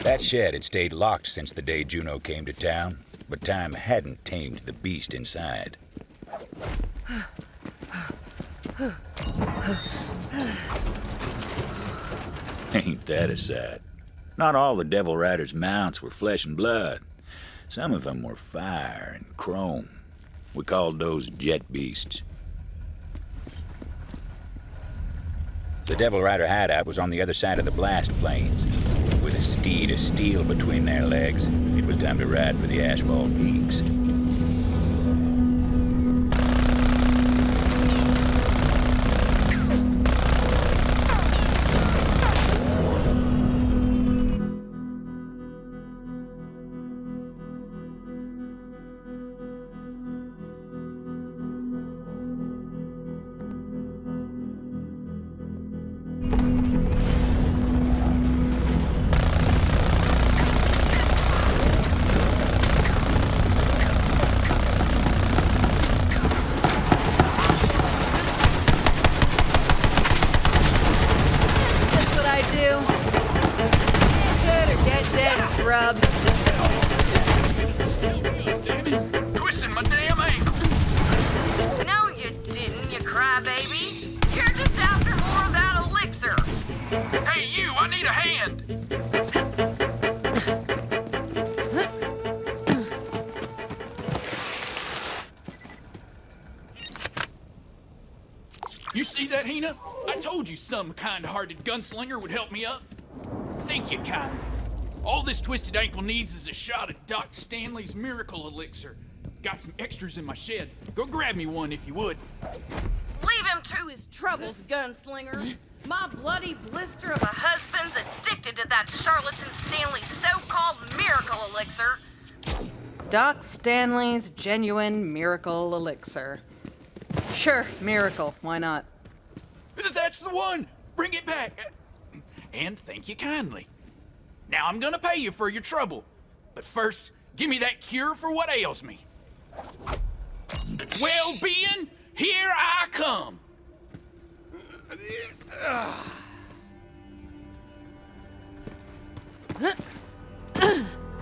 That shed had stayed locked since the day Juno came to town, but time hadn't tamed the beast inside. Ain't that a sight? Not all the Devil Rider's mounts were flesh and blood. Some of them were fire and chrome. We called those jet beasts. The Devil Rider hideout was on the other side of the blast plains. With a steed of steel between their legs, it was time to ride for the asphalt peaks. Twisting my damn ankle. No, you didn't, you crybaby. You're just after more of that elixir. Hey, you, I need a hand. You see that, Hina? I told you some kind-hearted gunslinger would help me up. Thank you kindly. All this twisted ankle needs is a shot of Doc Stanley's miracle elixir. Got some extras in my shed. Go grab me one if you would. Leave him to his troubles, gunslinger. My bloody blister of a husband's addicted to that charlatan Stanley's so-called miracle elixir. Doc Stanley's genuine miracle elixir. Sure, miracle. Why not? That's the one! Bring it back! And thank you kindly. Now I'm gonna pay you for your trouble. But first, give me that cure for what ails me. Well-being, here I come!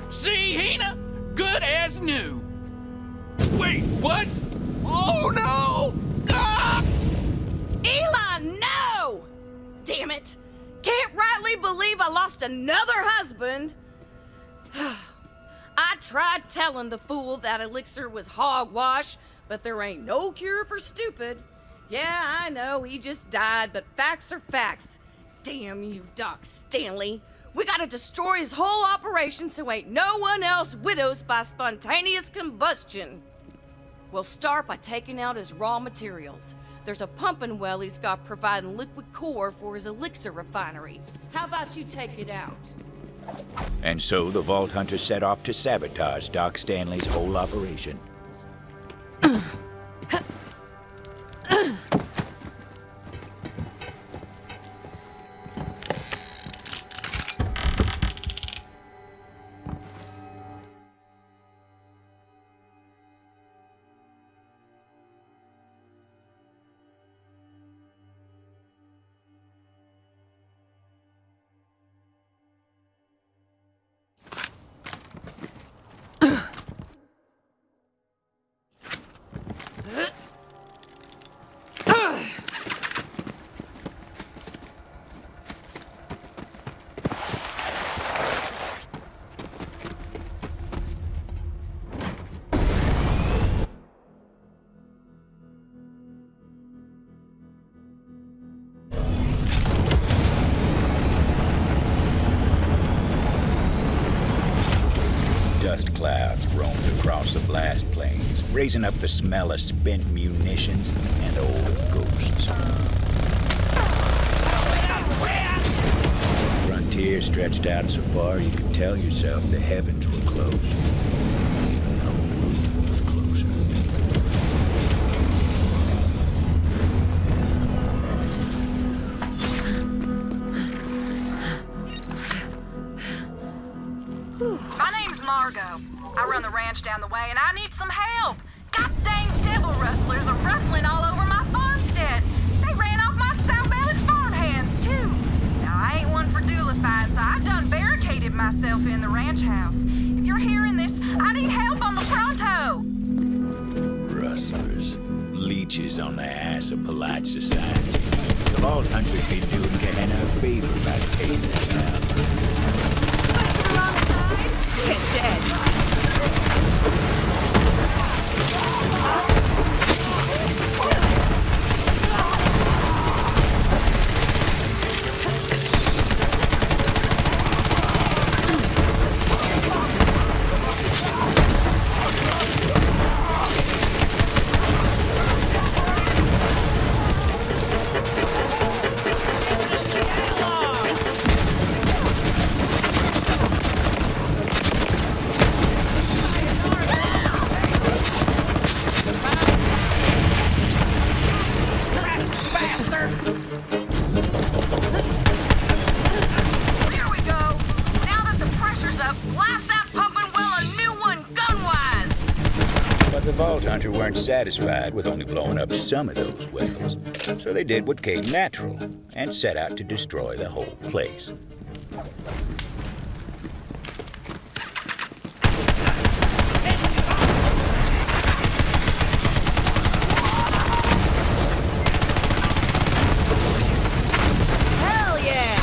See, Hina? Good as new. Wait, what? Oh no! Ah! Eli, no! Damn it! Can't rightly believe I lost another husband. I tried telling the fool that elixir was hogwash, but there ain't no cure for stupid. Yeah, I know, he just died, but facts are facts. Damn you, Doc Stanley. We gotta destroy his whole operation so ain't no one else widows by spontaneous combustion. We'll start by taking out his raw materials. There's a pumping well he's got providing liquid core for his elixir refinery. How about you take it out? And so the Vault Hunter set off to sabotage Doc Stanley's whole operation. Dust clouds roamed across the blast plains, raising up the smell of spent munitions and old ghosts. The frontier stretched out so far you could tell yourself the heavens were close. Even though the moon was closer. My name's Margot. I run the ranch down the way and I need some help. God dang devil rustlers are rustling all over my farmstead. They ran off my stout-bellied farmhands, too. Now, I ain't one for duelifying, so I done barricaded myself kiss on the ass of polite society. The Vault Hunter's been doing Gehenna a favor by taking us out. Get dead. The Vault Hunter weren't satisfied with only blowing up some of those wells, so they did what came natural and set out to destroy the whole place. Hell yeah!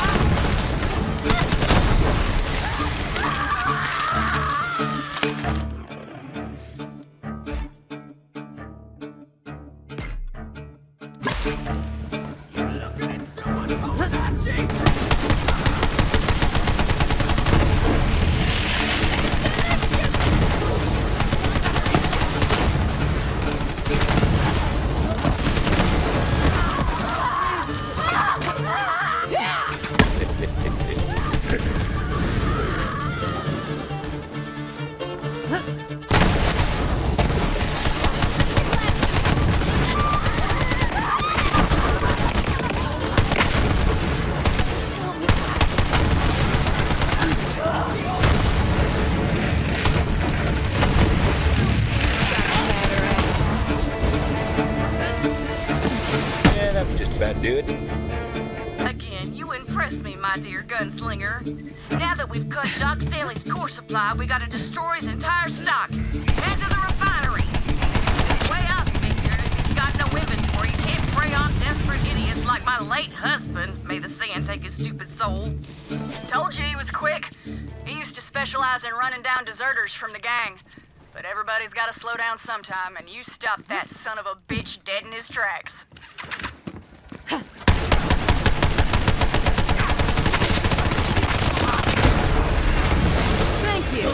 Do it. Again, you impress me, my dear gunslinger. Now that we've cut Doc Stanley's core supply, we gotta destroy his entire stock. Head to the refinery. Way I figured if he's got no inventory, he can't prey on desperate idiots like my late husband. May the sand take his stupid soul. Told you he was quick. He used to specialize in running down deserters from the gang. But everybody's gotta slow down sometime, and you stopped that son of a bitch dead in his tracks. Thank you.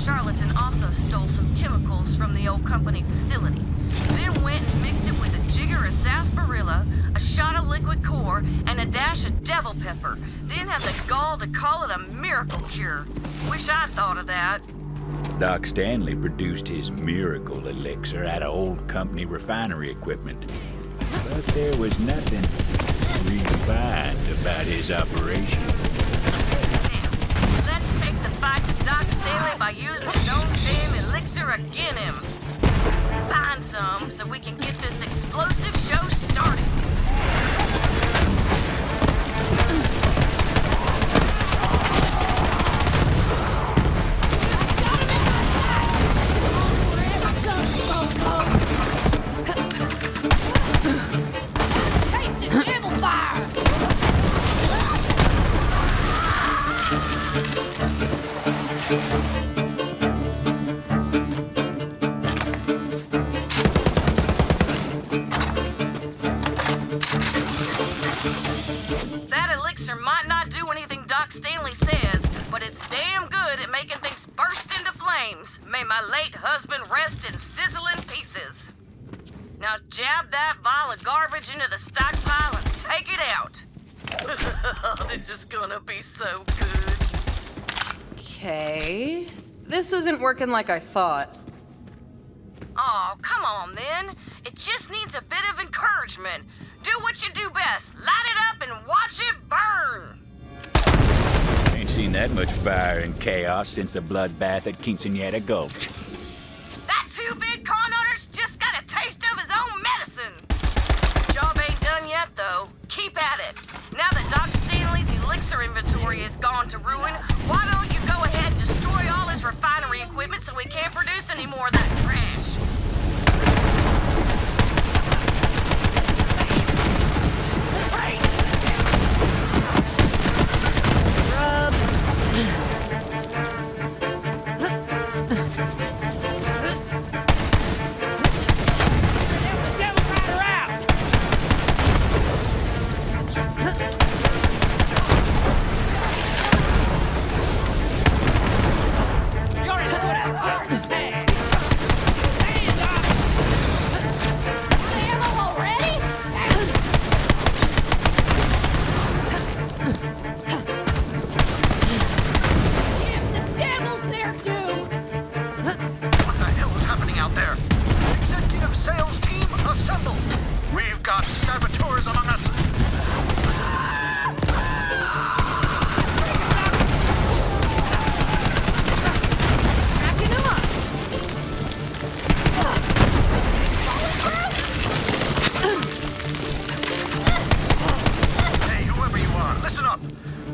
Charlatan also stole some chemicals from the old company facility. Then went and mixed it with a jigger of sarsaparilla, a shot of liquid core, and a dash of devil pepper. Then had the gall to call it a miracle cure. Wish I'd thought of that. Doc Stanley produced his miracle elixir out of old company refinery equipment. But there was nothing refined about his operation. Now, let's take the fight to Doc Stanley by using his own damn elixir again him. Find some so we can get this explosive show started. That elixir might not do anything Doc Stanley says, but it's damn good at making things burst into flames. May my late husband rest in sizzling pieces. Now jab that vial of garbage into the stockpile and take it out. This is gonna be so good. Okay. This isn't working like I thought. Oh, come on then. It just needs a bit of encouragement. Do what you do best. Light it up and watch it burn. Ain't seen that much fire and chaos since the bloodbath at Quinceañera Gulch. That two-bit con artist just got a taste of his own medicine. Job ain't done yet, though. Keep at it. Now that Doc Stanley's elixir inventory is gone to ruin, why don't you go ahead and destroy all his refinery equipment so we can't produce any more of that trash?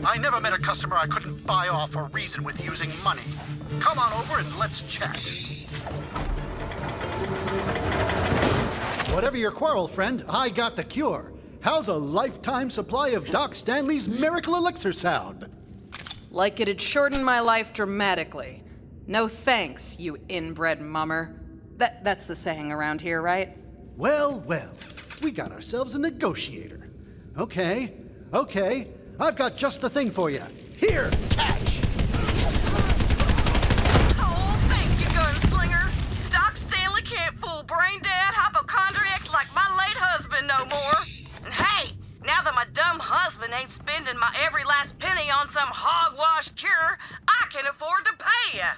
I never met a customer I couldn't buy off or reason with using money. Come on over and let's chat. Whatever your quarrel, friend, I got the cure. How's a lifetime supply of Doc Stanley's miracle elixir sound? Like it'd shorten my life dramatically. No thanks, you inbred mummer. That's the saying around here, right? Well, well, we got ourselves a negotiator. Okay, I've got just the thing for you. Here, catch! Oh, thank you, gunslinger. Doc Stanley can't fool brain-dead hypochondriacs like my late husband no more. And hey, now that my dumb husband ain't spending my every last penny on some hogwash cure, I can afford to pay ya.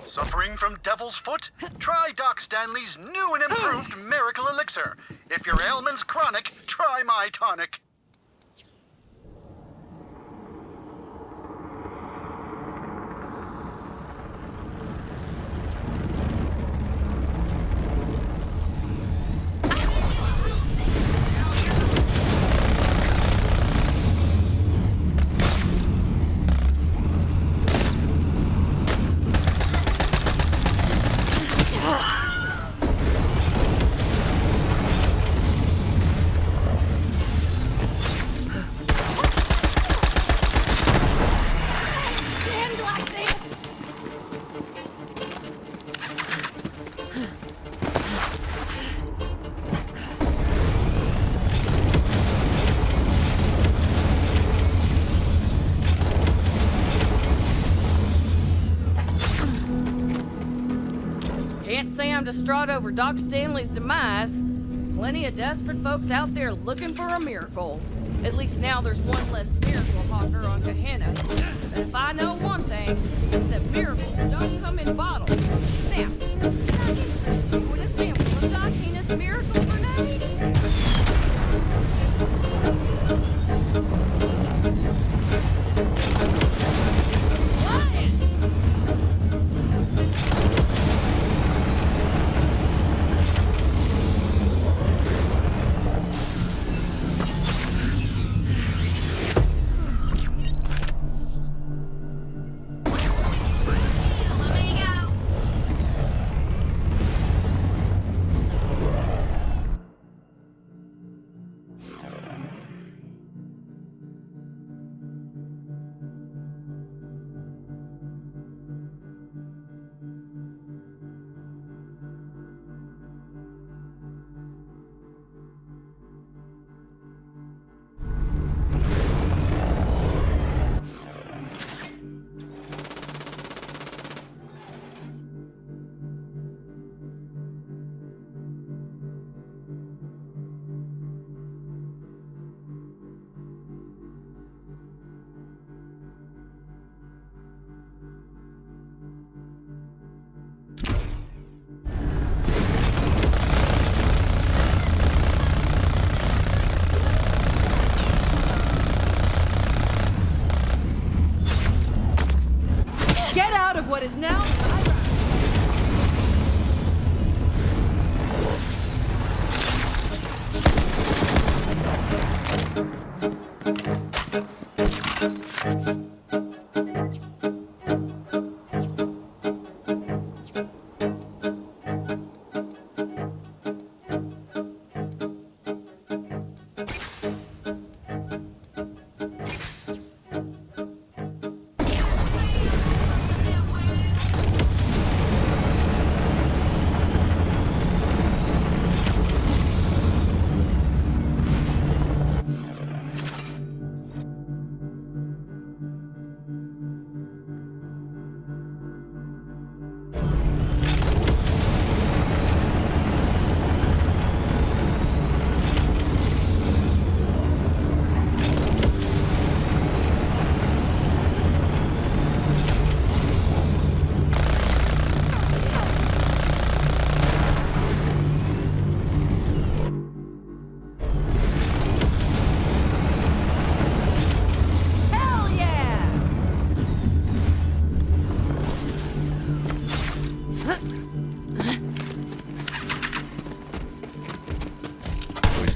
Suffering from devil's foot? Try Doc Stanley's new and improved miracle elixir. If your ailment's chronic, try my tonic. Can't say I'm distraught over Doc Stanley's demise. Plenty of desperate folks out there looking for a miracle. At least now there's one less miracle hawker on Gehenna. But if I know one thing, it's that miracles don't come in bottles. Now, can I interest you in a sample of Doc Henna's miracle grenade?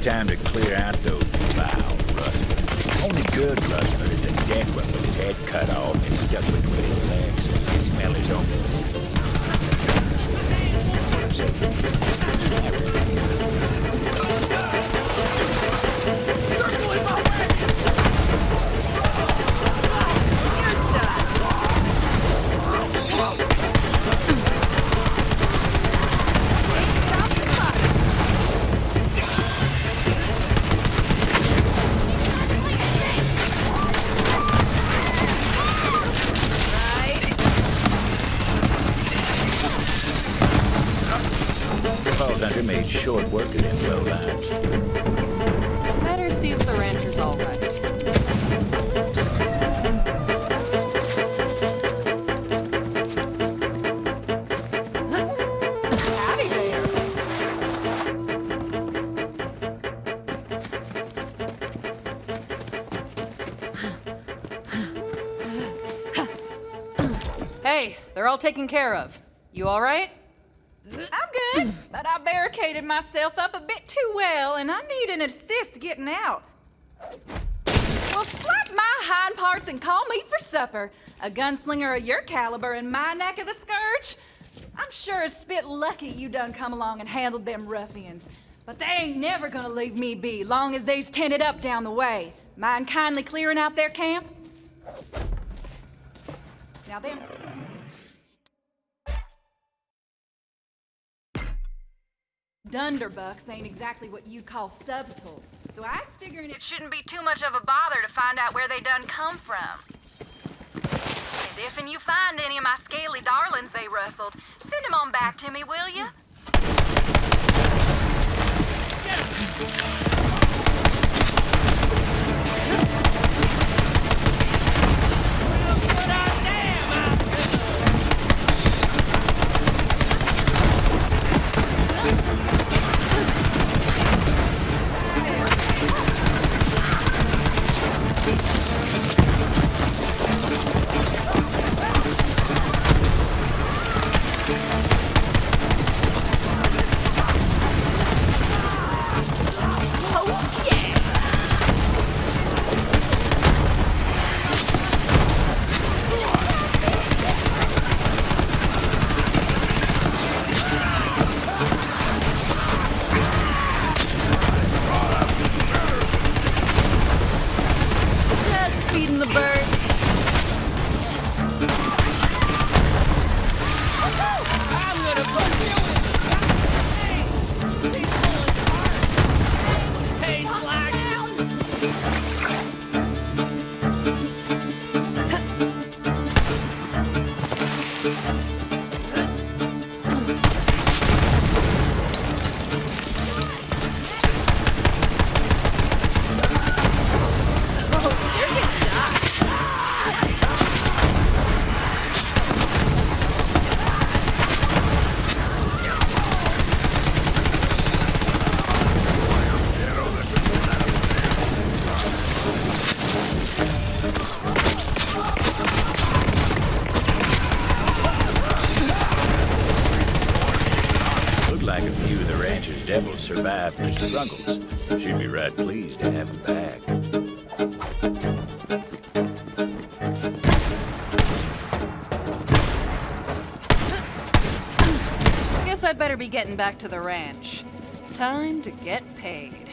it's time to clear out those vile rustlers. Only good rustler is a dead one with his head cut off and stuck between his legs so he can smell his own. Hunter made short work of them lowlines. Better see if the rancher's all right. Howdy there. Hey, they're all taken care of. You all right? I'm good, but I barricaded myself up a bit too well, and I need an assist getting out. Well, slap my hind parts and call me for supper. A gunslinger of your caliber in my neck of the scourge? I'm sure it's spit lucky you done come along and handled them ruffians. But they ain't never gonna leave me be, long as they's tented up down the way. Mind kindly clearing out their camp? Now then. Dunderbucks ain't exactly what you'd call subtle, so I was figuring It shouldn't be too much of a bother to find out where they done come from. And if and you find any of my scaly darlings they rustled, send them on back to me, will you? Devils survived their struggles. She'd be right pleased to have him back. Guess I'd better be getting back to the ranch. Time to get paid.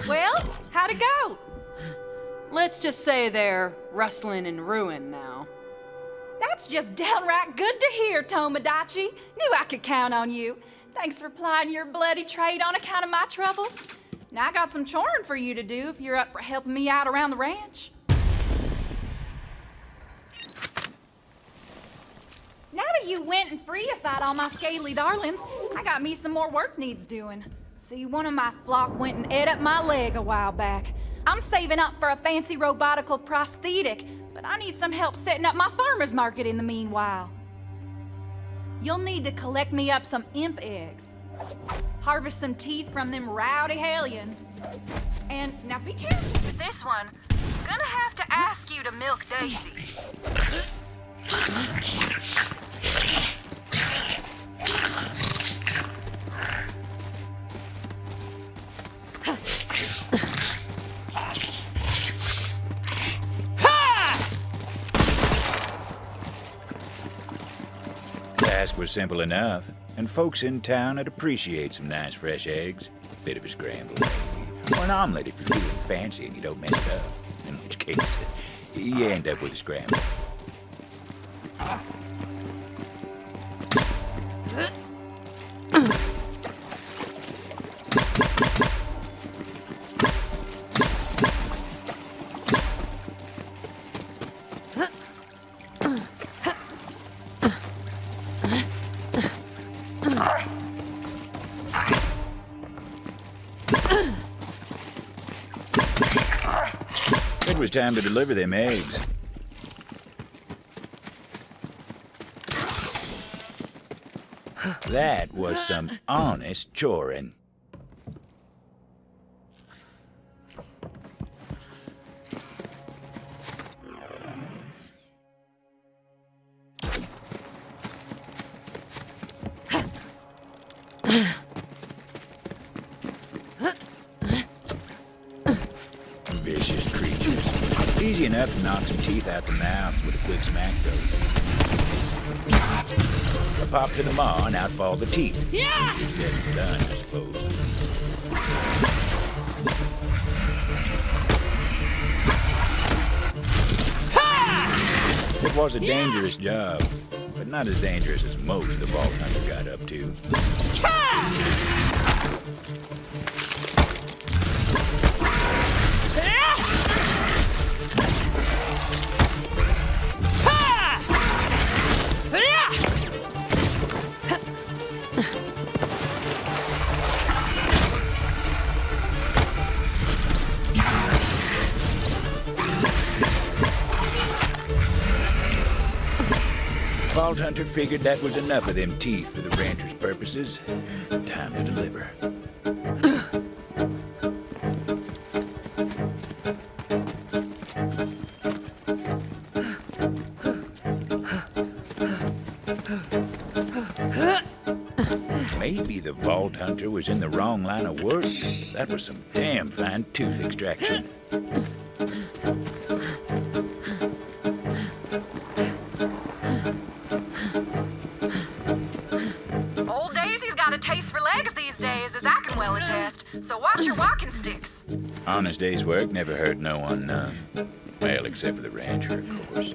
Well, how'd it go? Let's just say they're rustling in ruin now. That's just downright good to hear, Tomodachi. Knew I could count on you. Thanks for plying your bloody trade on account of my troubles. Now I got some choring for you to do if you're up for helping me out around the ranch. you went and freeified all my scaly darlings, I got me some more work needs doing. See, one of my flock went and ate up my leg a while back. I'm saving up for a fancy robotical prosthetic, but I need some help setting up my farmer's market in the meanwhile. You'll need to collect me up some imp eggs. Harvest some teeth from them rowdy hellions. And now be careful. With this one, I'm gonna have to ask you to milk Daisy. Task was simple enough, and folks in town would appreciate some nice fresh eggs, a bit of a scramble, or an omelet if you're feeling fancy and you don't mess it up, in which case you end up with a scramble. It was time to deliver them eggs. That was some honest choring. Vicious creatures. Easy enough to knock some teeth out the mouths with a quick smack, though. A pop to the maw and out fall the teeth. Yeah! Easier said than done, I suppose. It was a dangerous job, but not as dangerous as most the Vault Hunter got up to. Vault Hunter figured that was enough of them teeth for the rancher's purposes. Time to deliver. Maybe the Vault Hunter was in the wrong line of work. That was some damn fine tooth extraction. Old Daisy's got a taste for legs these days, as I can well attest. So watch your walking sticks. Honest day's work never hurt no one none. Well, except for the rancher, of course.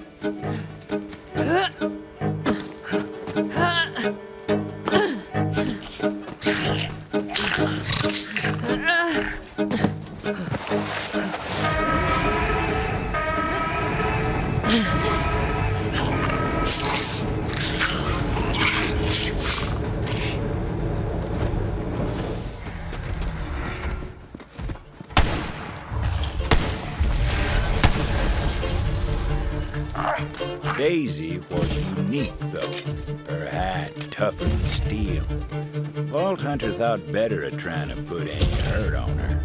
Daisy was unique, though. Her hide tougher than steel. Vault Hunter thought better of trying to put any hurt on her.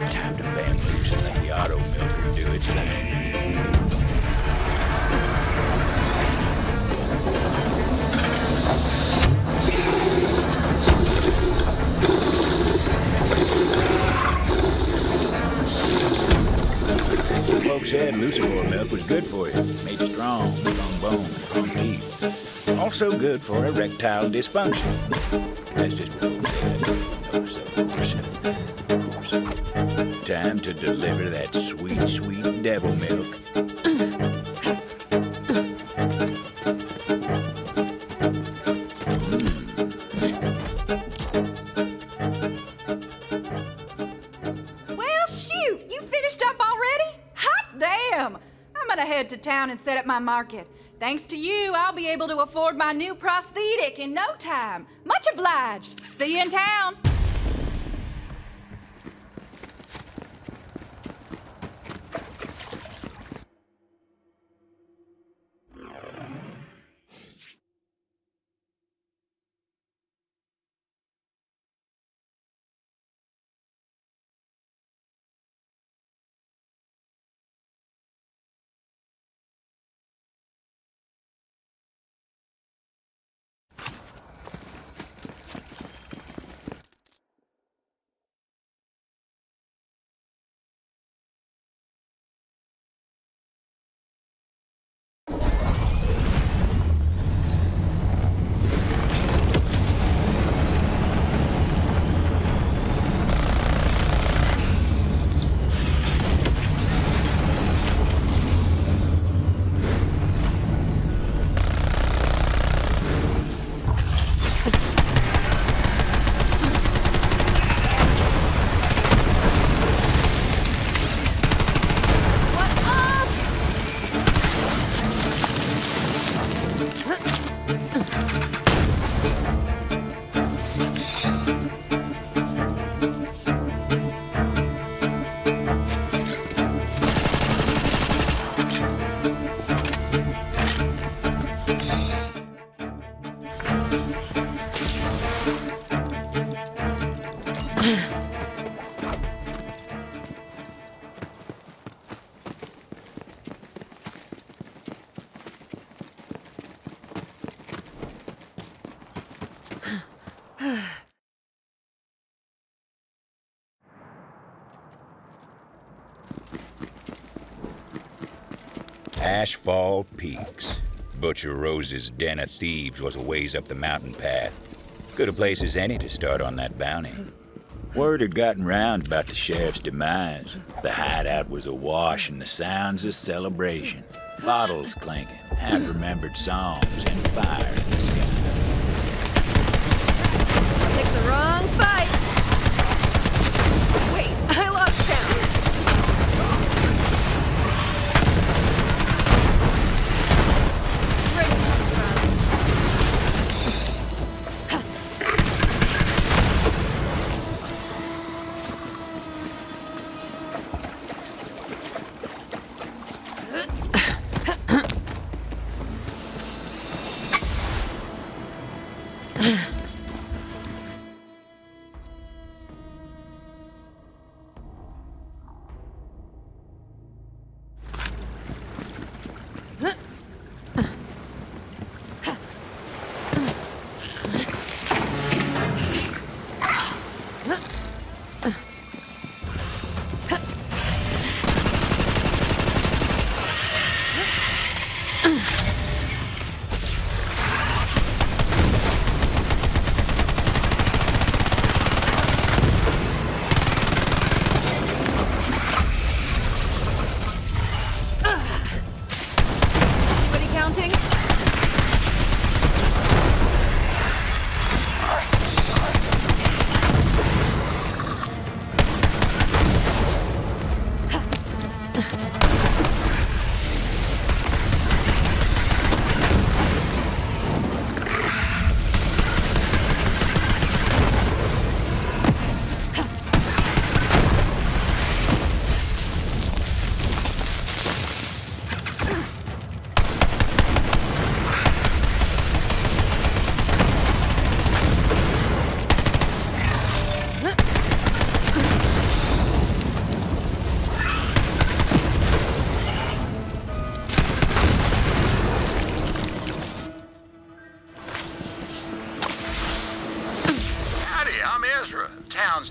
Time to bamboozle and let the auto milker do its thing. Folks said Lucifer milk was good for you. Made you strong, strong bone, strong teeth. Also good for erectile dysfunction. That's just what folks said. I don't know myself, of course. Of course. Time to deliver that sweet, sweet devil milk. gotta head to town and set up my market. Thanks to you, I'll be able to afford my new prosthetic in no time. Much obliged. See you in town. Ashfall Peaks. Butcher Rose's den of thieves was a ways up the mountain path. Good a place as any to start on that bounty. Word had gotten round about the sheriff's demise. The hideout was awash in the sounds of celebration. Bottles clanking, half-remembered songs, and fire in the sky. Picked the wrong fight. Wait, I lost count.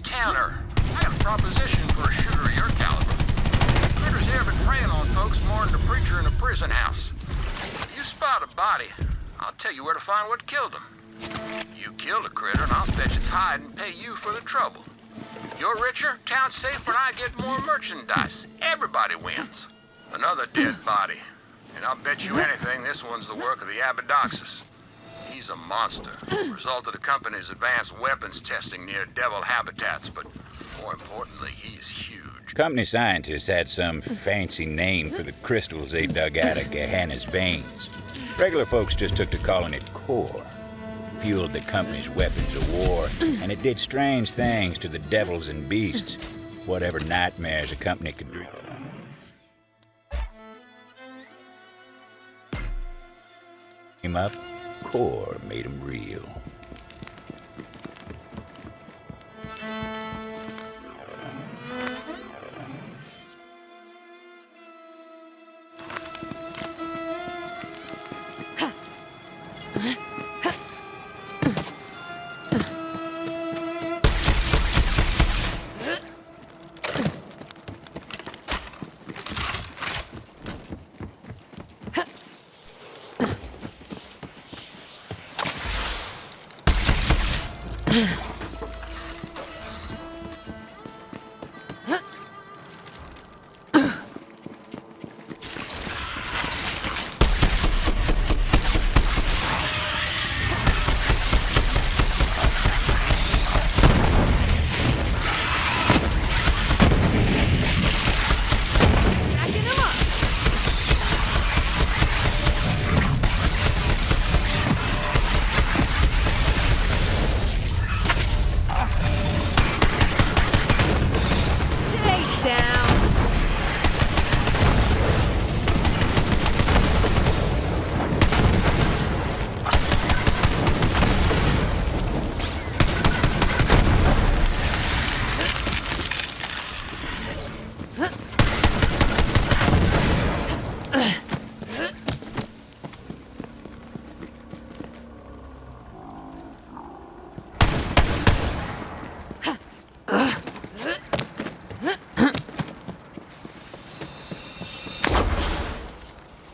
Towner. I have a proposition for a shooter of your caliber. Critters here been preying on folks more than the preacher in a prison house. If you spot a body, I'll tell you where to find what killed him. You killed a critter, and I'll fetch its hide and pay you for the trouble. You're richer, town's safer, and I get more merchandise. Everybody wins. Another dead body. And I'll bet you anything this one's the work of the Abadoxus. He's a monster. Result of the company's advanced weapons testing near devil habitats, but More importantly, he's huge. Company scientists had some fancy name for the crystals they dug out of Gehenna's veins. Regular folks just took to calling it core. Fueled the company's weapons of war, and it did strange things to the devils and beasts. Whatever nightmares a company could dream. Him up, core made him real.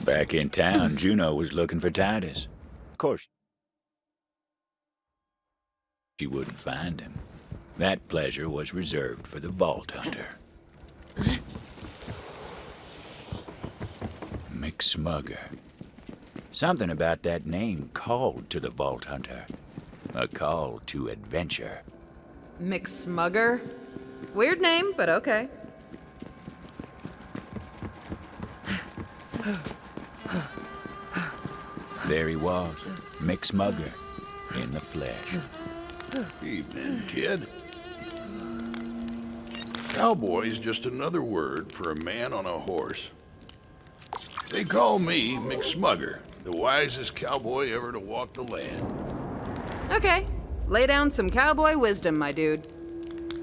Back in town, Juno was looking for Titus. Of course, she wouldn't find him. That pleasure was reserved for the Vault Hunter. McSmugger. Something about that name called to the Vault Hunter. A call to adventure. McSmugger? Weird name, but okay. There he was, McSmugger, in the flesh. Evening, kid. Cowboy's just another word for a man on a horse. They call me McSmugger, the wisest cowboy ever to walk the land. Okay, lay down some cowboy wisdom, my dude.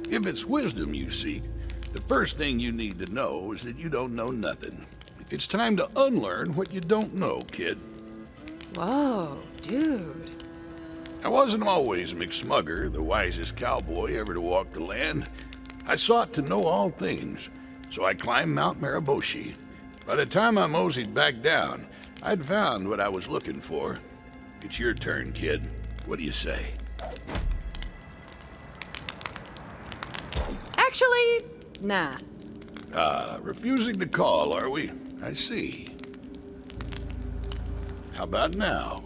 If it's wisdom you seek, the first thing you need to know is that you don't know nothing. It's time to unlearn what you don't know, kid. Whoa, dude. I wasn't always McSmugger, the wisest cowboy ever to walk the land. I sought to know all things, so I climbed Mount Mariboshi. By the time I moseyed back down, I'd found what I was looking for. It's your turn, kid. What do you say? Actually, nah. Refusing the call, are we? I see. How about now?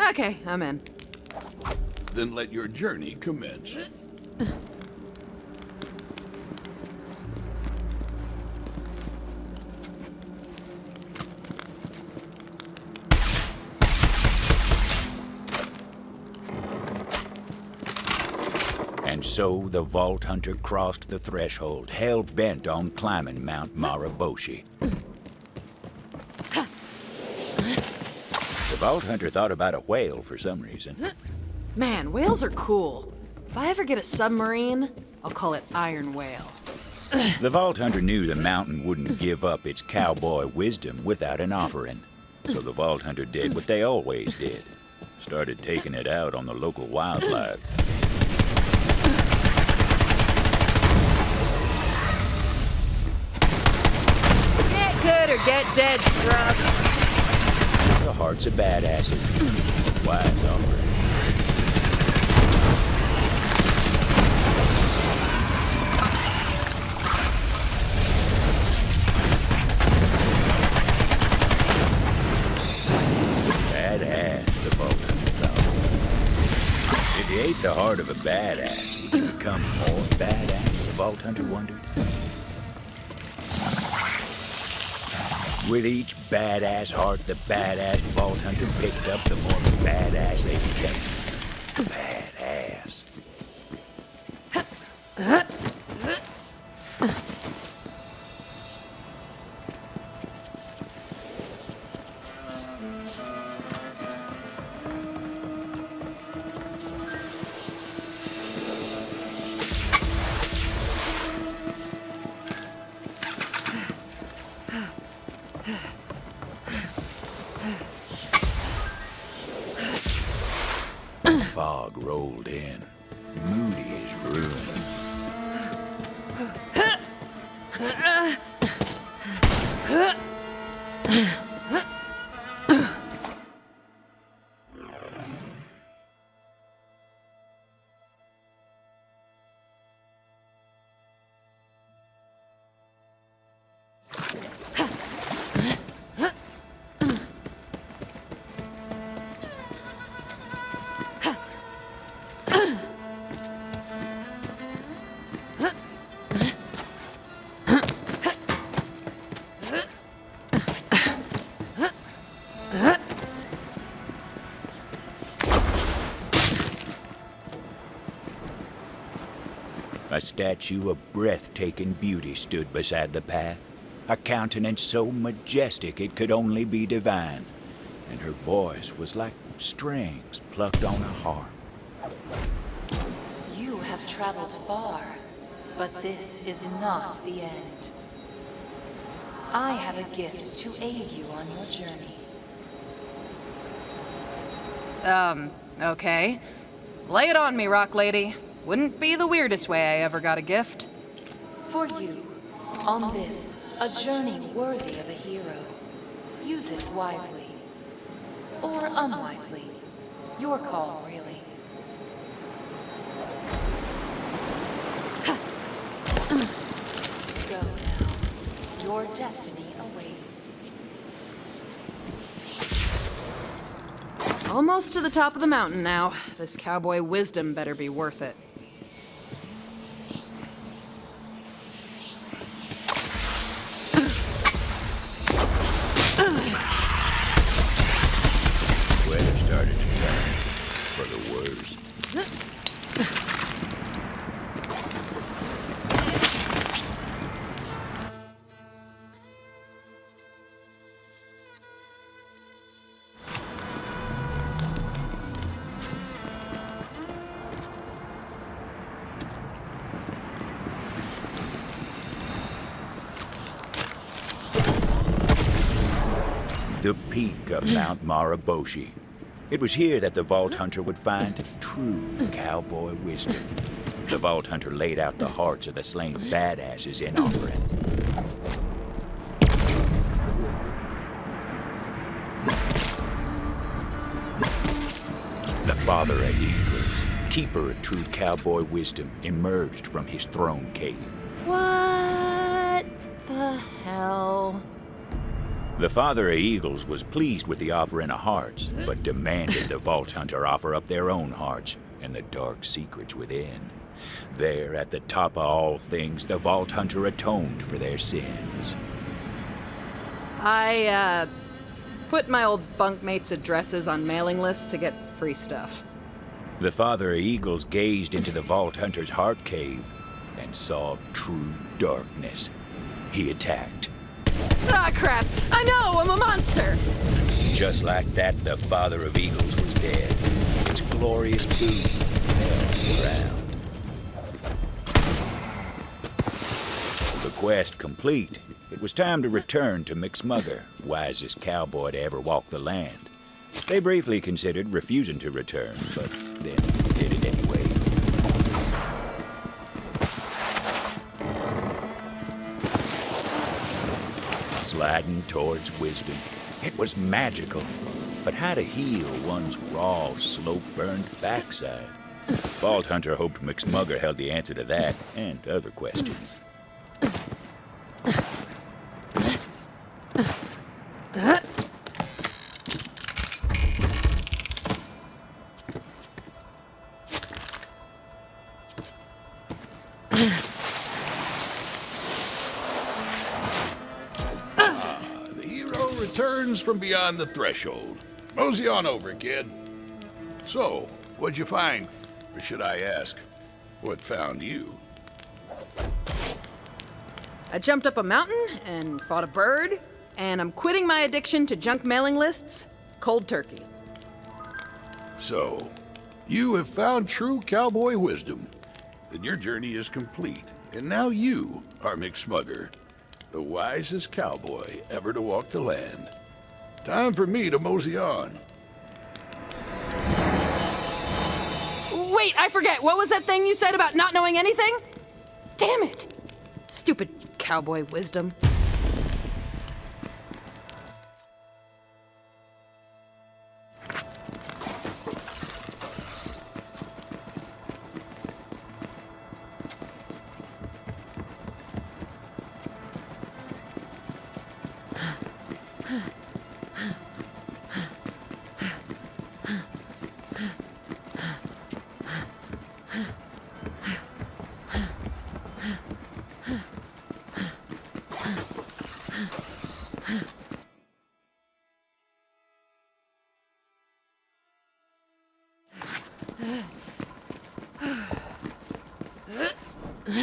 Okay, I'm in. Then let your journey commence. And so the Vault Hunter crossed the threshold, hell-bent on climbing Mount Mariboshi. The Vault Hunter thought about a whale for some reason. Man, whales are cool. If I ever get a submarine, I'll call it Iron Whale. The Vault Hunter knew the mountain wouldn't give up its cowboy wisdom without an offering. So the Vault Hunter did what they always did. Started taking it out on the local wildlife. Get good or get dead, scrub. The hearts of badasses. Wise offering. Badass, the Vault Hunter thought. If you ate the heart of a badass, would you become more badass, the Vault Hunter wondered. With each badass heart the badass Vault Hunter picked up, the more badass they became. Badass. Fog rolled in, moody as ruin. A statue of breathtaking beauty stood beside the path, a countenance so majestic it could only be divine, and her voice was like strings plucked on a harp. You have traveled far, but this is not the end. I have a gift to aid you on your journey. Okay. Lay it on me, Rock Lady. Wouldn't be the weirdest way I ever got a gift. For you, on this, a journey worthy of a hero. Use it wisely. Or unwisely. Your call, really. Go now. Your destiny awaits. Almost to the top of the mountain now. This cowboy wisdom better be worth it. Weather started to turn for the worse. The peak of Mount Maraboshi. It was here that the Vault Hunter would find true cowboy wisdom. The Vault Hunter laid out the hearts of the slain badasses in offering. The father of eagles, keeper of true cowboy wisdom, emerged from his throne cave. What the hell? The father of eagles was pleased with the offering of hearts, but demanded the Vault Hunter offer up their own hearts and the dark secrets within. There, at the top of all things, the Vault Hunter atoned for their sins. I, put my old bunkmates' addresses on mailing lists to get free stuff. The father of eagles gazed into the Vault Hunter's heart cave and saw true darkness. He attacked. Ah, crap! I know! I'm a monster! Just like that, the father of eagles was dead. Its glorious being fell around. The quest complete, it was time to return to McSmugger, wisest cowboy to ever walk the land. They briefly considered refusing to return, but then did it anyway. Sliding towards wisdom. It was magical, but how to heal one's raw, slow-burned backside? Vault Hunter hoped McSmugger held the answer to that and other questions. The hero returns from beyond the threshold. Mosey on over, kid. So, what'd you find? Or should I ask, what found you? I jumped up a mountain and fought a bird, and I'm quitting my addiction to junk mailing lists cold turkey. So, you have found true cowboy wisdom. Then your journey is complete, and now you are McSmugger, the wisest cowboy ever to walk the land. Time for me to mosey on. Wait, I forget. What was that thing you said about not knowing anything? Damn it! Stupid cowboy wisdom.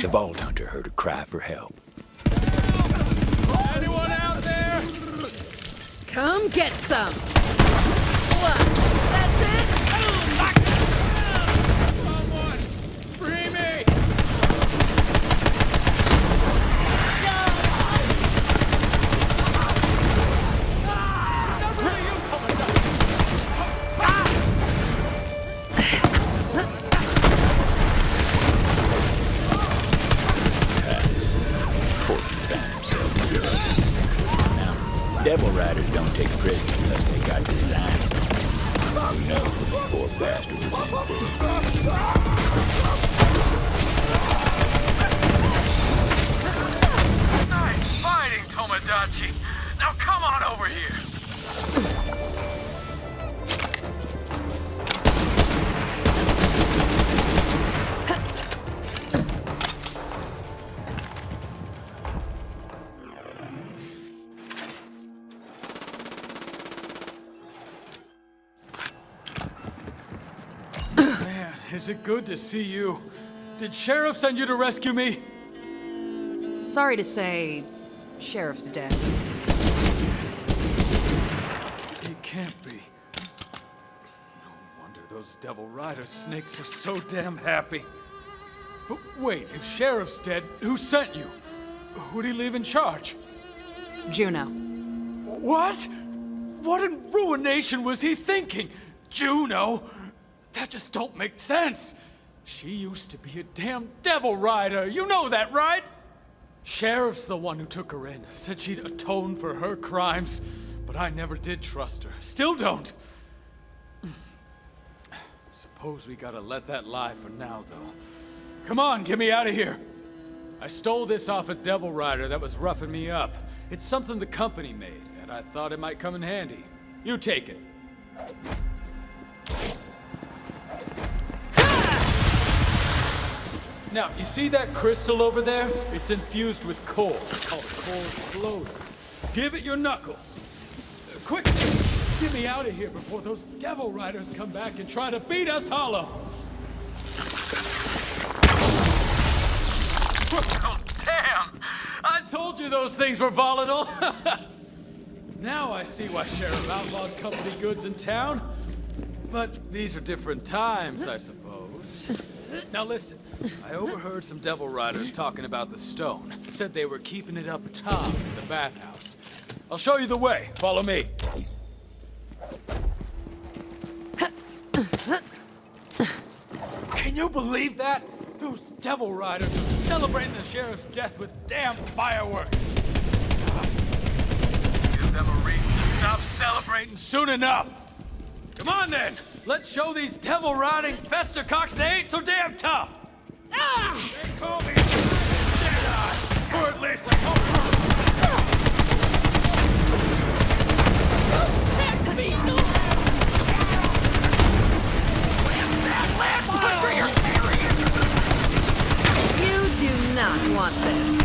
The Vault Hunter heard a cry for help. Anyone out there? Come get some. What? That's it? Someone! Free me! Devil Riders don't take prisoners unless they got designs. Who knows what the poor bastard was in for. Nice fighting, Tomodachi. Now come on over here. Man, is it good to see you. Did Sheriff send you to rescue me? Sorry to say, Sheriff's dead. He can't be. No wonder those Devil Rider snakes are so damn happy. But wait, if Sheriff's dead, who sent you? Who'd he leave in charge? Juno. What? What in ruination was he thinking? Juno? That just don't make sense. She used to be a damn Devil Rider. You know that, right? Sheriff's the one who took her in. Said she'd atone for her crimes. But I never did trust her. Still don't. Suppose we gotta let that lie for now, though. Come on, get me out of here. I stole this off a Devil Rider that was roughing me up. It's something the company made, and I thought it might come in handy. You take it. Now, you see that crystal over there? It's infused with core. It's called a core exploder. Give it your knuckles. Quick, get me out of here before those Devil Riders come back and try to beat us hollow. Oh, damn! I told you those things were volatile. Now I see why Sheriff outlawed company goods in town. But these are different times, I suppose. Now listen, I overheard some Devil Riders talking about the stone. Said they were keeping it up atop in the bathhouse. I'll show you the way. Follow me. Can you believe that? Those Devil Riders are celebrating the Sheriff's death with damn fireworks. Give them a reason to stop celebrating soon enough. Come on then! Let's show these devil-riding festercocks they ain't so damn tough! Ah! They call me Jedi! Or at least I call You do want this.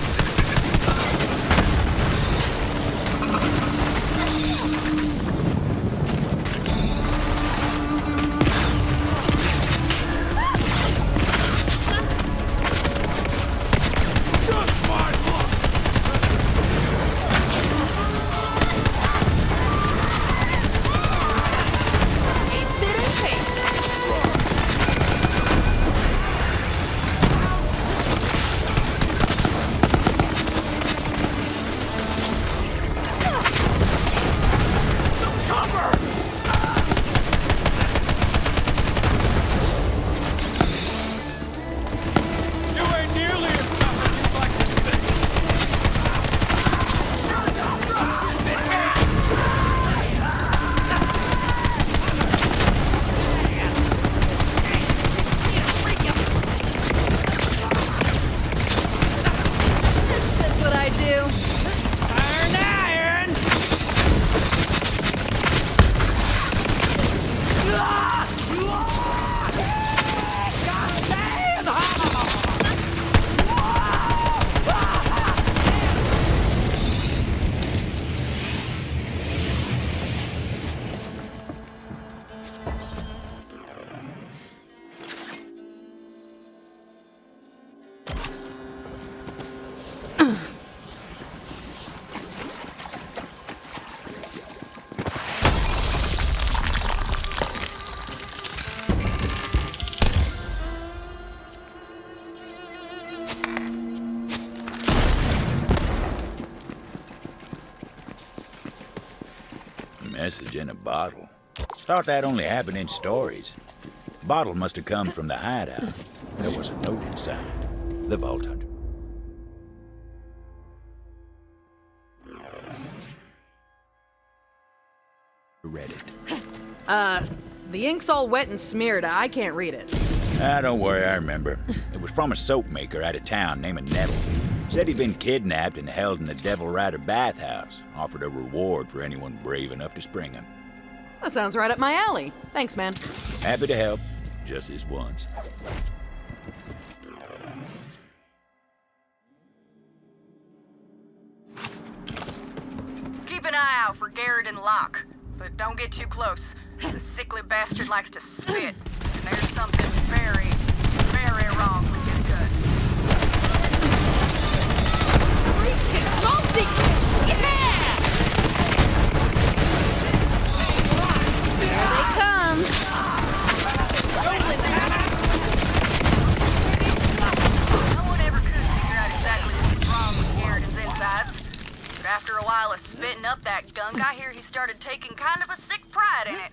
Message in a bottle. Thought that only happened in stories. Bottle must have come from the hideout. There was a note inside. The Vault Hunter. Read it. The ink's all wet and smeared. I can't read it. Don't worry, I remember. It was from a soap maker out of town named Nettle. Said he'd been kidnapped and held in the Devil Rider bathhouse. Offered a reward for anyone brave enough to spring him. That sounds right up my alley. Thanks, man. Happy to help. Just this once. Keep an eye out for Garrett and Locke, but don't get too close. The sickly bastard likes to spit, and there's something very, very wrong with his gut. Here they come. No one ever could figure out exactly what's wrong with Garrett's insides. But after a while of spitting up that gunk, I hear he started taking kind of a sick pride in it.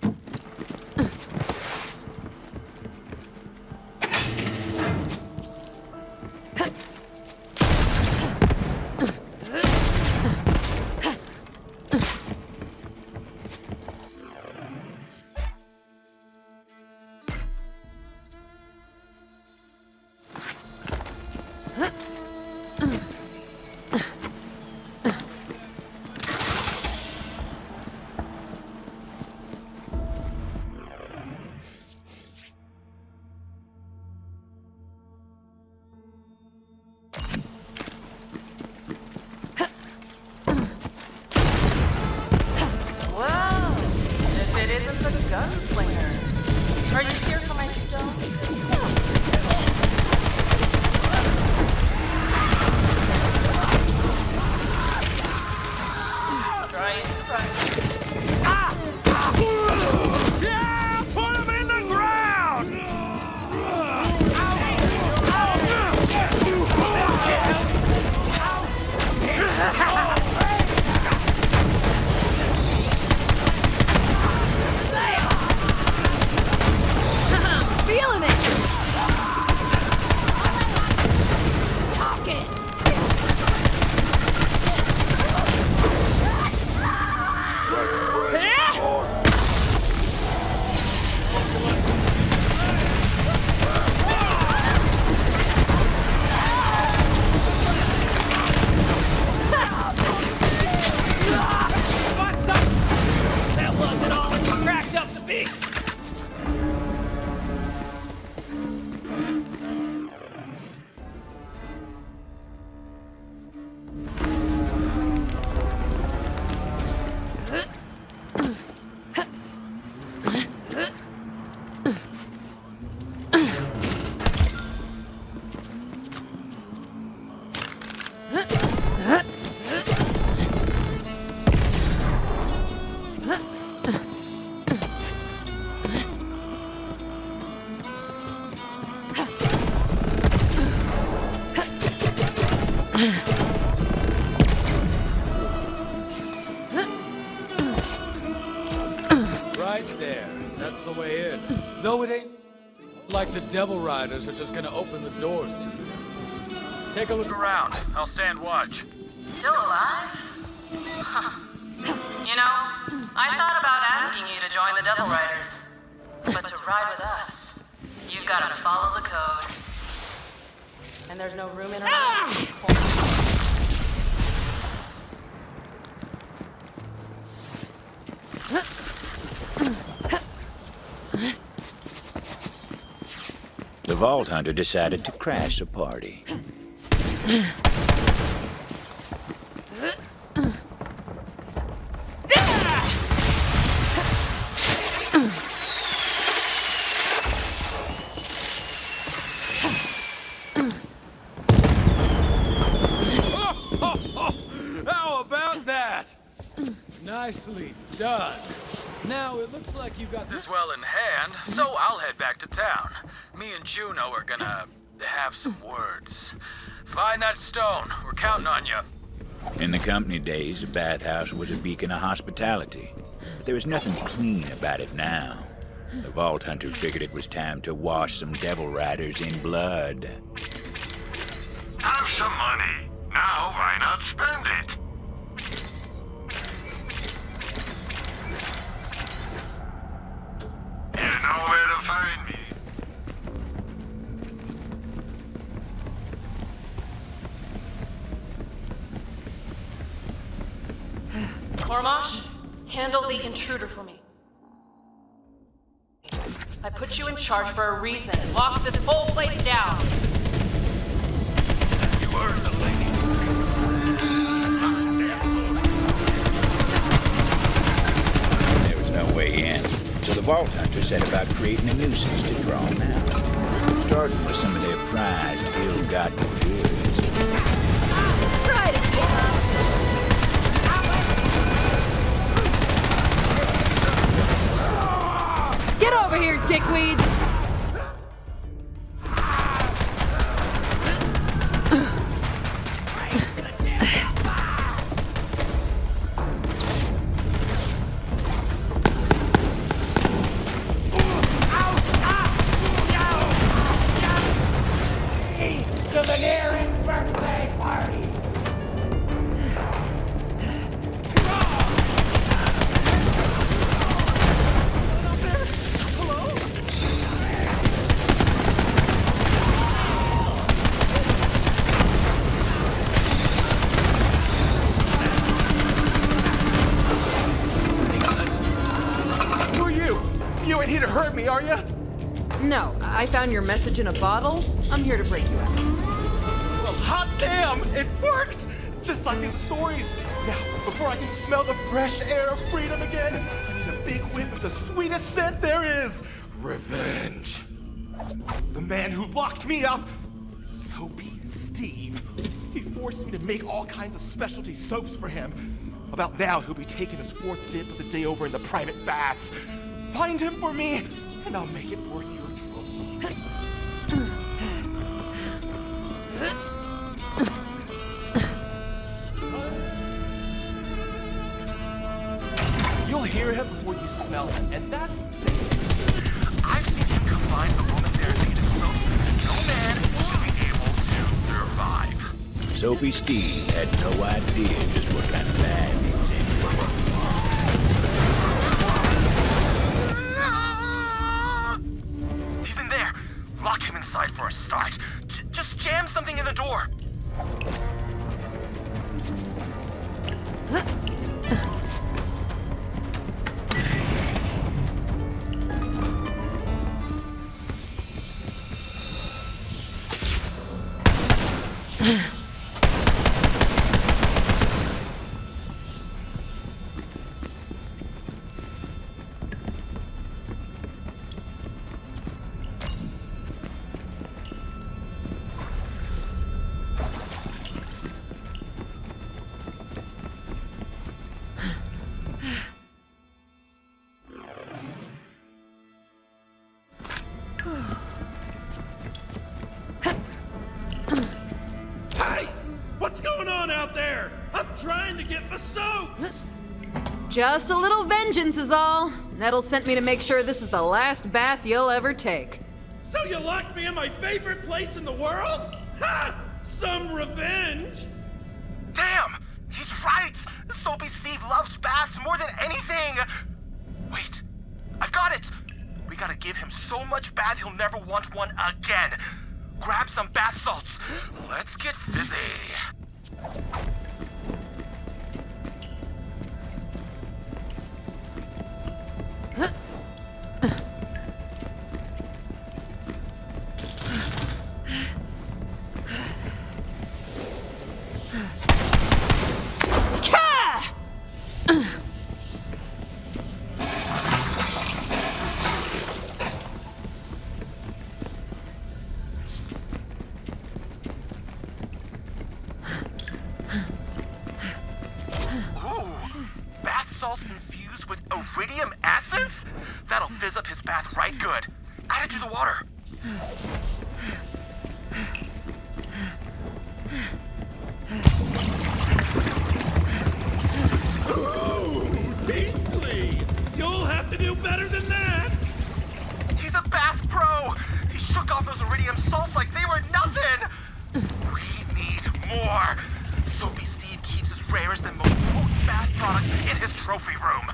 Well, if it isn't the gunslinger. Are you here for my stone? Right there. That's the way in. Though it ain't like the Devil Riders are just gonna open the doors to you. Take a look around. I'll stand watch. Still alive? You know, I thought about asking you to join the Devil Riders. But to ride with us, you've got to follow the code. And there's no room in our... The Vault Hunter decided to crash the party. How about that? Nicely done. Now it looks like you got this well in hand, so I'll head back to town. Me and Juno are gonna have some words. Find that stone. We're counting on you. In the company days, the bathhouse was a beacon of hospitality. But there was nothing clean about it now. The Vault Hunter figured it was time to wash some Devil Riders in blood. Have some money. Now why not spend it? You know where to find me. KORMASH, handle the intruder for me. I put you in charge for a reason. Lock this whole place down. You heard the lady. There was no way in, so the Vault Hunter set about creating a nuisance to draw them out, starting with some of their prized, ill-gotten goods. Try to give up. Get over here, dickweeds! To the nearest birthday party. Who are you? You ain't here to hurt me, are you? No, I found your message in a bottle. I'm here to break you out. Well, hot damn! It worked! Just like in the stories. Now, before I can smell the fresh air of freedom again, I need a big whiff of the sweetest scent there is. Revenge. The man who locked me up, Soapy Steve. He forced me to make all kinds of specialty soaps for him. About now, he'll be taking his fourth dip of the day over in the private baths. Find him for me, and I'll make it worth your trouble. You'll hear him before you smell him, and that's insane. I've seen him combine the woman there needed soaps. No man should be able to survive. Soapy Steve had no idea just what kind of bad he was in He's in there. Lock him inside for a start. Just jam something in the door. out there? I'm trying to get my soaps! Just a little vengeance is all. Nettle sent me to make sure this is the last bath you'll ever take. So you locked me in my favorite place in the world? Ha! Some revenge! Damn! He's right! Soapy Steve loves baths more than anything! Wait, I've got it! We gotta give him so much bath he'll never want one again. Grab some bath salts. Let's get fizzy. Salts infused with iridium essence? That'll fizz up his bath right good. Add it to the water. Ooh, Tinsley! You'll have to do better than that! He's a bath pro! He shook off those iridium salts like they were nothing! We need more! Soapy Steve keeps his rarest and most potent bath products in his trophy room.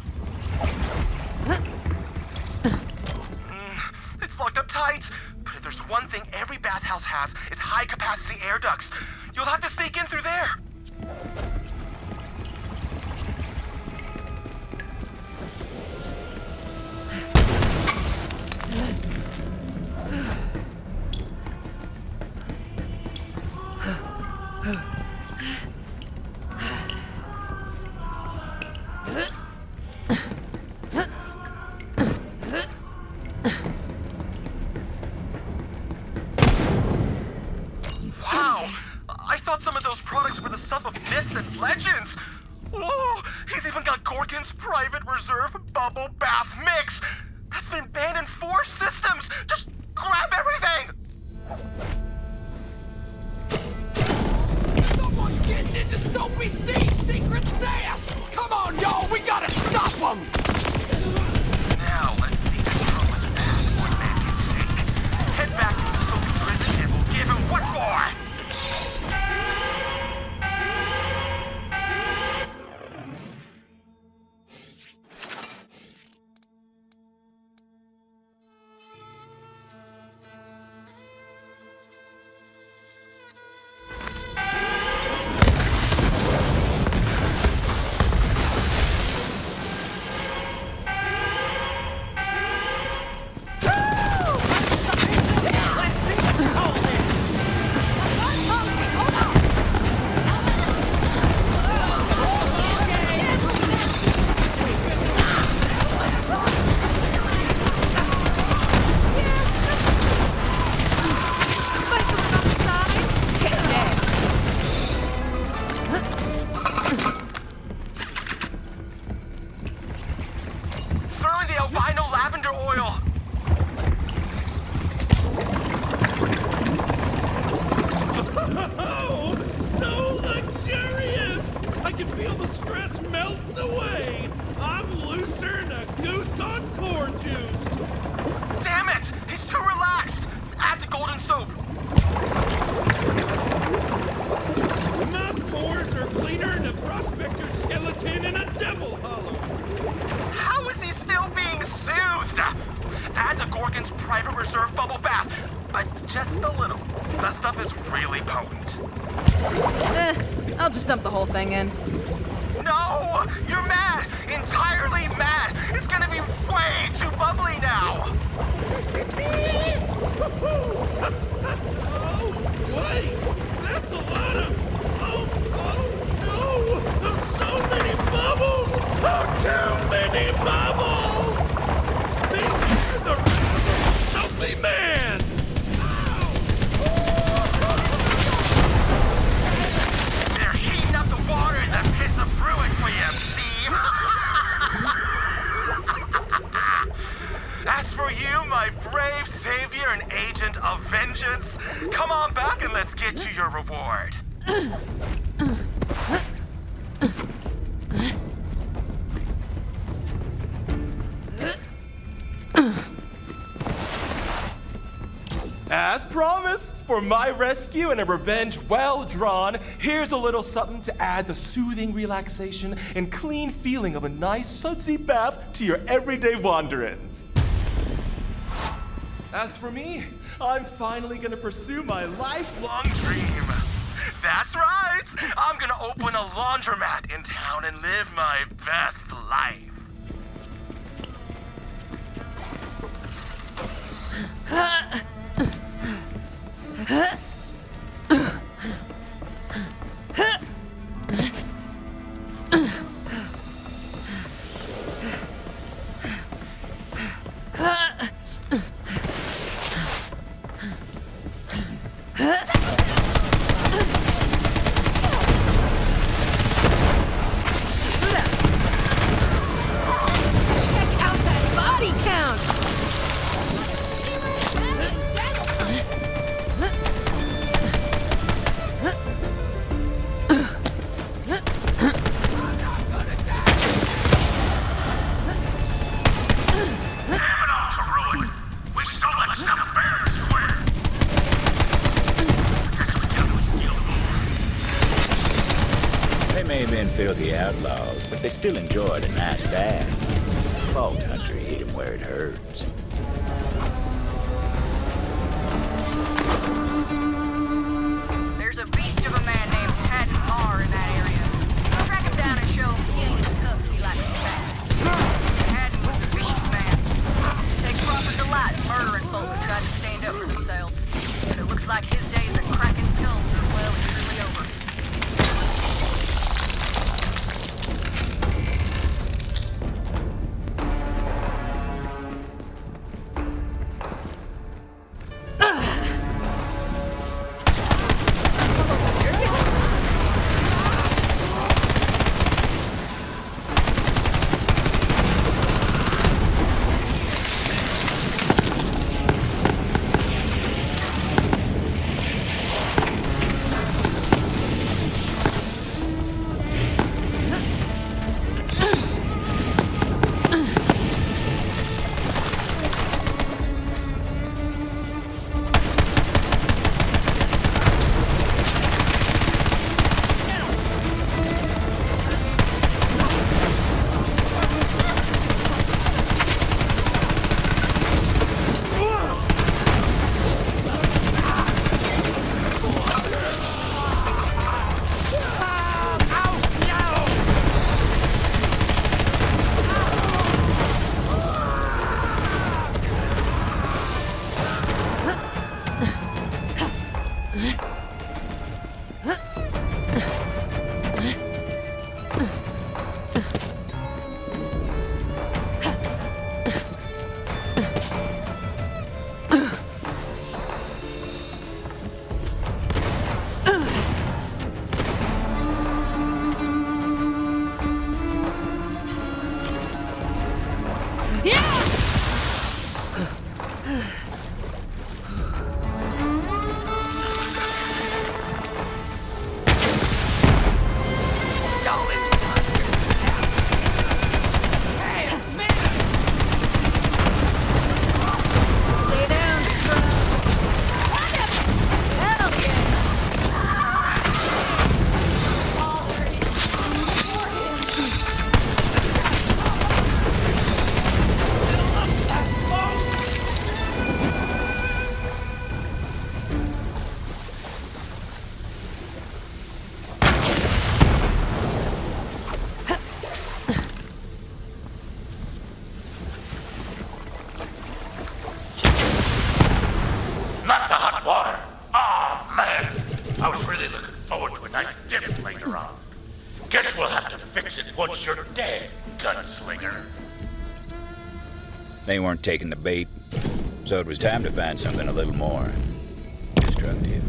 It's locked up tight. But if there's one thing every bathhouse has, it's high-capacity air ducts. You'll have to sneak in through there. Wow! I thought some of those products were the stuff of myths and legends. Whoa! He's even got Gorgon's private reserve bubble bath mix. That's been banned in 4 systems. Just grab everything. Someone's getting into Soapy Steve's secret stash! Come on, y'all, we gotta stop them! Now let's see how much bath one man can take. Head back to the Soapy prison and we'll give him what for! Private reserve bubble bath, but just a little. That stuff is really potent. I'll just dump the whole thing in. No! You're mad! Entirely mad! It's gonna be way too bubbly now! Oh, wait! That's a lot of... Oh, no! There's so many bubbles! Oh, too many bubbles! The Soapy Man! They're heating up the water in the pits of brewing for you, Steve! As for you, my brave savior and agent of vengeance, come on back and let's get you your reward. promise, for my rescue and a revenge well drawn, here's a little something to add the soothing relaxation and clean feeling of a nice sudsy bath to your everyday wanderings. As for me, I'm finally gonna pursue my lifelong dream. That's right! I'm gonna open a laundromat in town and live my best life. Filthy outlaws, but they still enjoyed a nice bath. Vault Hunter hit him where it hurts. There's a beast of a man named Haddon Marr in that area. Track him down and show him he ain't as tough as he likes to bad. Haddon was a vicious man. Used to take proper delight in murdering folk who tried to stand up for themselves. But it looks like his days of cracking skulls are well and truly over. Not the hot water. Oh, man. I was really looking forward to a nice dip later on. Guess we'll have to fix it once you're dead, gunslinger. They weren't taking the bait, so it was time to find something a little more destructive.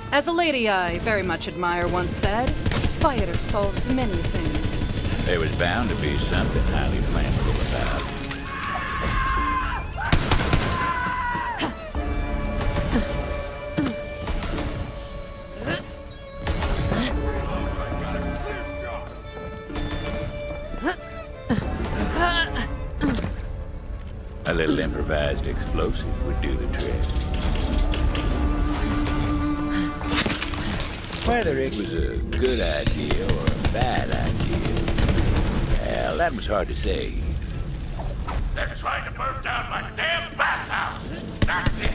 As a lady I very much admire once said, fire solves many things. There was bound to be something highly flammable about little improvised explosive would do the trick. Whether it was a good idea or a bad idea, well, that was hard to say. They're trying to burn down my damn bathhouse! That's it!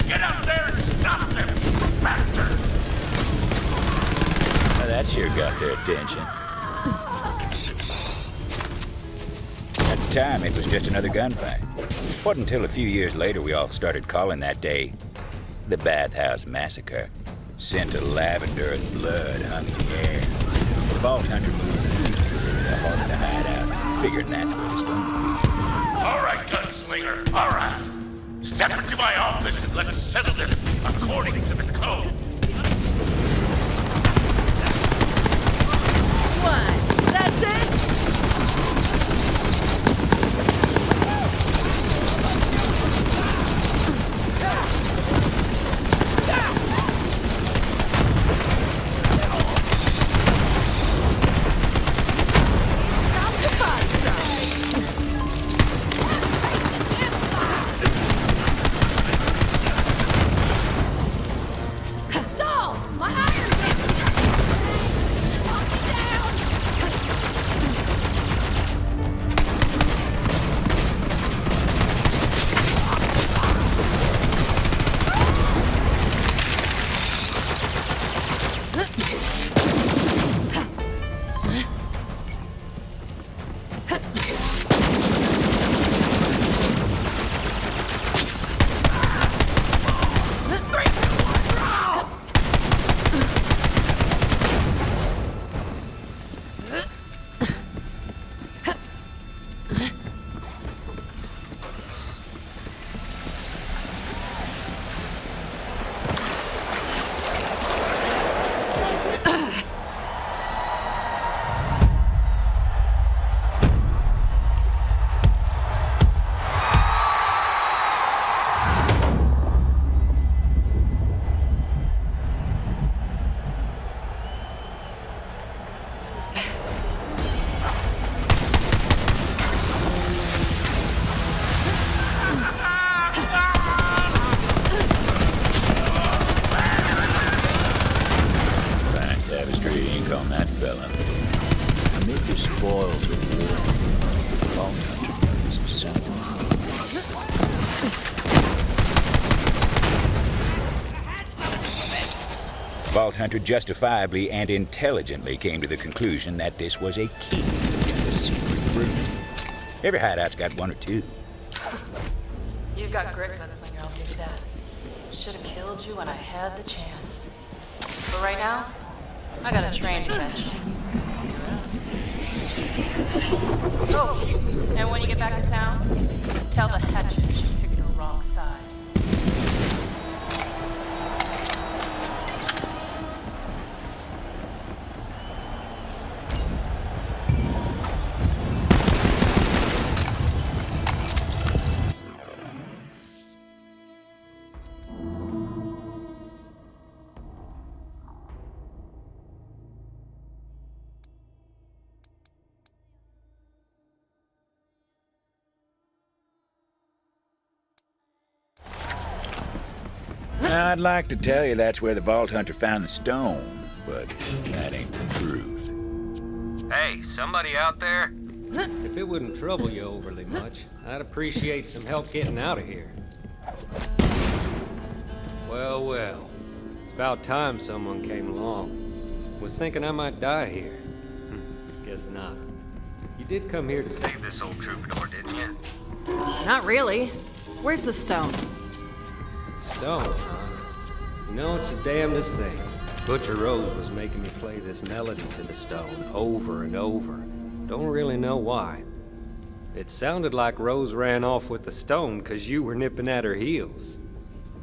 Get up there and stop them, you bastards! Well, that sure got their attention. At the time, it was just another gunfight. It wasn't until a few years later we all started calling that day the Bathhouse Massacre. Scent of lavender and blood hung in the air. The Vault Hunter moved to the heart of the hideout, figured that's where the stone would be. All right, gunslinger, all right. Step into my office and let's settle this according to the code. What? That's it? Vault Hunter justifiably and intelligently came to the conclusion that this was a key to the secret room. Every hideout's got one or two. You've got grit, Gunslinger, I'll give you that. Should have killed you when I had the chance. But right now, I got a train to catch. Oh, and when you get back to town, tell the hatchet she picked the wrong side. Now, I'd like to tell you that's where the Vault Hunter found the stone, but that ain't the truth. Hey, somebody out there? If it wouldn't trouble you overly much, I'd appreciate some help getting out of here. Well, well. It's about time someone came along. Was thinking I might die here. Guess not. You did come here to save this old troubadour, didn't you? Not really. Where's the stone? Stone, huh? You know, it's the damnedest thing. Butcher Rose was making me play this melody to the stone over and over. Don't really know why. It sounded like Rose ran off with the stone because you were nipping at her heels.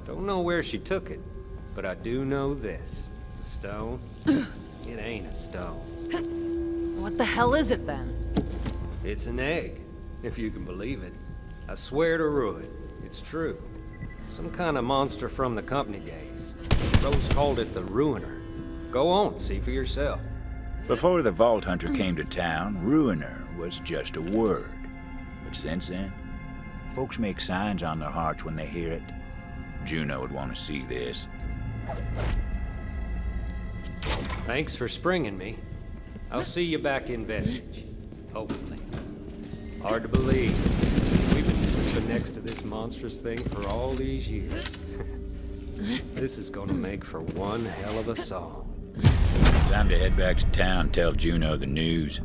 Don't know where she took it, but I do know this. The stone, it ain't a stone. What the hell is it then? It's an egg, if you can believe it. I swear to Ruin, it's true. Some kind of monster from the company days. Rose called it the Ruiner. Go on, see for yourself. Before the Vault Hunter came to town, Ruiner was just a word. But since then, Folks make signs on their hearts when they hear it. Juno would want to see this. Thanks for springing me. I'll see you back in Vestige. Hopefully. Hard to believe. We've been sleeping next to this monstrous thing for all these years. This is gonna make for one hell of a song. Time to head back to town and tell Juno the news.